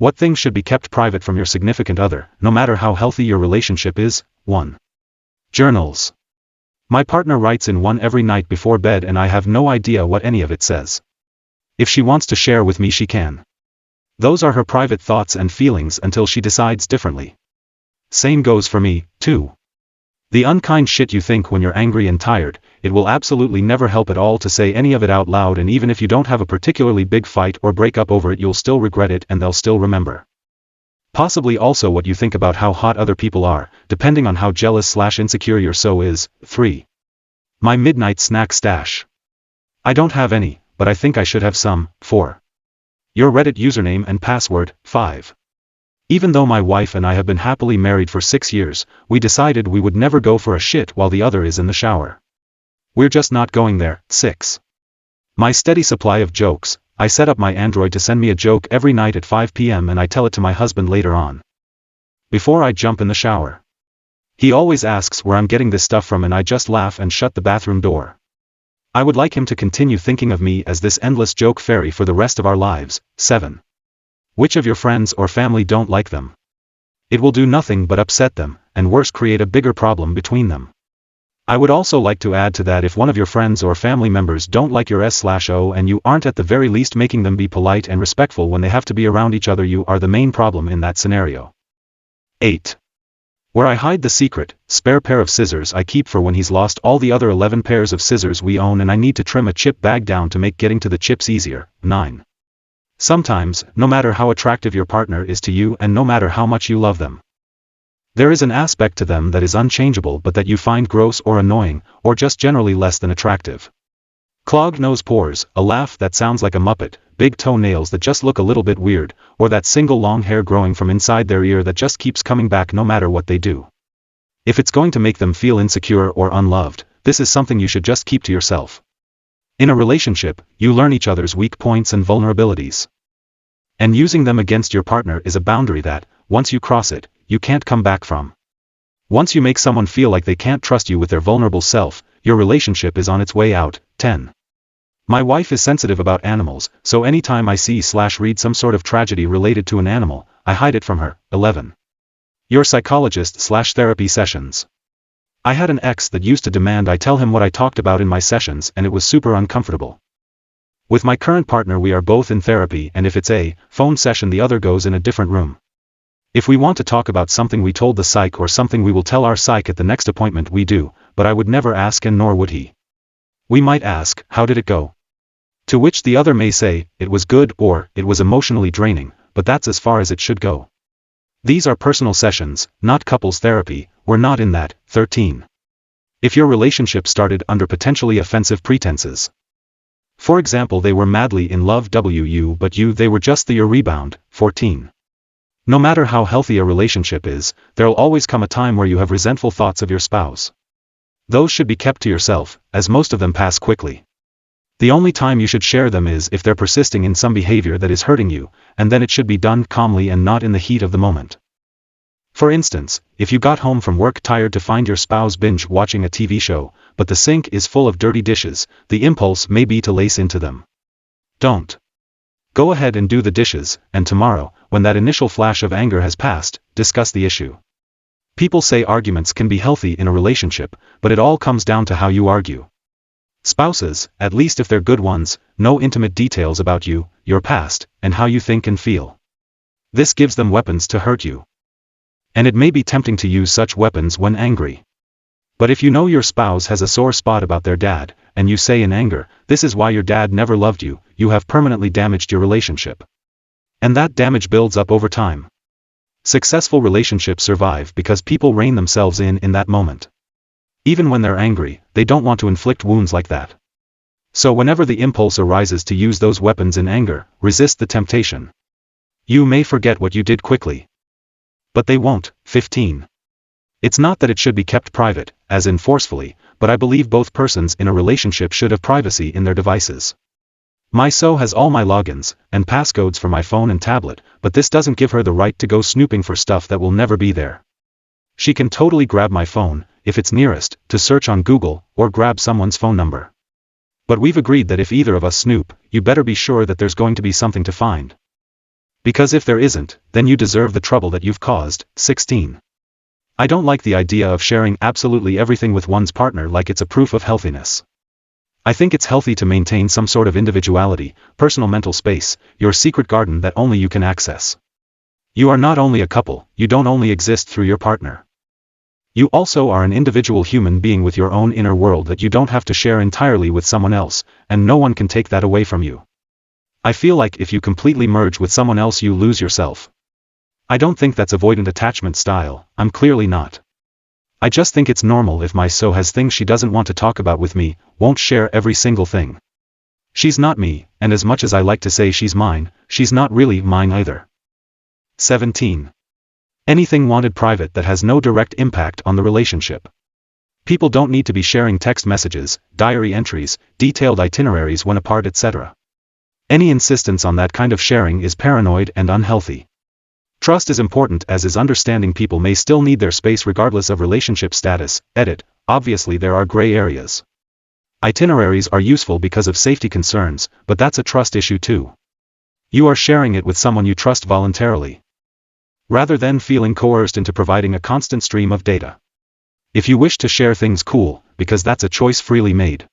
What things should be kept private from your significant other, no matter how healthy your relationship is? 1. Journals. My partner writes in one every night before bed and I have no idea what any of it says. If she wants to share with me she can. Those are her private thoughts and feelings until she decides differently. Same goes for me, too. The unkind shit you think when you're angry and tired, it will absolutely never help at all to say any of it out loud, and even if you don't have a particularly big fight or break up over it you'll still regret it and they'll still remember. Possibly also what you think about how hot other people are, depending on how jealous/insecure you're so is. 3. My midnight snack stash. I don't have any, but I think I should have some. 4. Your Reddit username and password. 5. Even though my wife and I have been happily married for 6 years, we decided we would never go for a shit while the other is in the shower. We're just not going there. 6. My steady supply of jokes. I set up my Android to send me a joke every night at 5 p.m. and I tell it to my husband later on, before I jump in the shower. He always asks where I'm getting this stuff from and I just laugh and shut the bathroom door. I would like him to continue thinking of me as this endless joke fairy for the rest of our lives. 7. Which of your friends or family don't like them? It will do nothing but upset them, and worse, create a bigger problem between them. I would also like to add to that, if one of your friends or family members don't like your S/O and you aren't at the very least making them be polite and respectful when they have to be around each other, you are the main problem in that scenario. 8. Where I hide the secret, spare pair of scissors I keep for when he's lost all the other 11 pairs of scissors we own and I need to trim a chip bag down to make getting to the chips easier. 9. Sometimes, no matter how attractive your partner is to you and no matter how much you love them, there is an aspect to them that is unchangeable but that you find gross or annoying, or just generally less than attractive. Clogged nose pores, a laugh that sounds like a muppet, big toenails that just look a little bit weird, or that single long hair growing from inside their ear that just keeps coming back no matter what they do. If it's going to make them feel insecure or unloved, this is something you should just keep to yourself. In a relationship, you learn each other's weak points and vulnerabilities. And using them against your partner is a boundary that, once you cross it, you can't come back from. Once you make someone feel like they can't trust you with their vulnerable self, your relationship is on its way out. 10. My wife is sensitive about animals, so anytime I see/read some sort of tragedy related to an animal, I hide it from her. 11. Your psychologist/therapy sessions. I had an ex that used to demand I tell him what I talked about in my sessions, and it was super uncomfortable. With my current partner we are both in therapy, and if it's a phone session the other goes in a different room. If we want to talk about something we told the psych or something we will tell our psych at the next appointment we do, but I would never ask and nor would he. We might ask, how did it go? To which the other may say, it was good, or, it was emotionally draining, but that's as far as it should go. These are personal sessions, not couples therapy, we're not in that. 13. If your relationship started under potentially offensive pretenses. For example, they were madly in love but they were just the rebound. 14. No matter how healthy a relationship is, there'll always come a time where you have resentful thoughts of your spouse. Those should be kept to yourself, as most of them pass quickly. The only time you should share them is if they're persisting in some behavior that is hurting you, and then it should be done calmly and not in the heat of the moment. For instance, if you got home from work tired to find your spouse binge watching a TV show, but the sink is full of dirty dishes, the impulse may be to lace into them. Don't. Go ahead and do the dishes, and tomorrow, when that initial flash of anger has passed, discuss the issue. People say arguments can be healthy in a relationship, but it all comes down to how you argue. Spouses, at least if they're good ones, know intimate details about you, your past, and how you think and feel. This gives them weapons to hurt you. And it may be tempting to use such weapons when angry. But if you know your spouse has a sore spot about their dad, and you say in anger, this is why your dad never loved you, you have permanently damaged your relationship. And that damage builds up over time. Successful relationships survive because people rein themselves in that moment. Even when they're angry, they don't want to inflict wounds like that. So whenever the impulse arises to use those weapons in anger, resist the temptation. You may forget what you did quickly. But they won't. 15. It's not that it should be kept private, as in forcefully, but I believe both persons in a relationship should have privacy in their devices. My so has all my logins, and passcodes for my phone and tablet, but this doesn't give her the right to go snooping for stuff that will never be there. She can totally grab my phone, if it's nearest, to search on Google, or grab someone's phone number. But we've agreed that if either of us snoop, you better be sure that there's going to be something to find. Because if there isn't, then you deserve the trouble that you've caused. 16. I don't like the idea of sharing absolutely everything with one's partner like it's a proof of healthiness. I think it's healthy to maintain some sort of individuality, personal mental space, your secret garden that only you can access. You are not only a couple, you don't only exist through your partner. You also are an individual human being with your own inner world that you don't have to share entirely with someone else, and no one can take that away from you. I feel like if you completely merge with someone else you lose yourself. I don't think that's avoidant attachment style, I'm clearly not. I just think it's normal if my so has things she doesn't want to talk about with me, won't share every single thing. She's not me, and as much as I like to say she's mine, she's not really mine either. 17. Anything wanted private that has no direct impact on the relationship. People don't need to be sharing text messages, diary entries, detailed itineraries when apart, etc. Any insistence on that kind of sharing is paranoid and unhealthy. Trust is important, as is understanding people may still need their space regardless of relationship status. Edit, obviously there are gray areas. Itineraries are useful because of safety concerns, but that's a trust issue too. You are sharing it with someone you trust voluntarily, rather than feeling coerced into providing a constant stream of data. If you wish to share things, cool, because that's a choice freely made.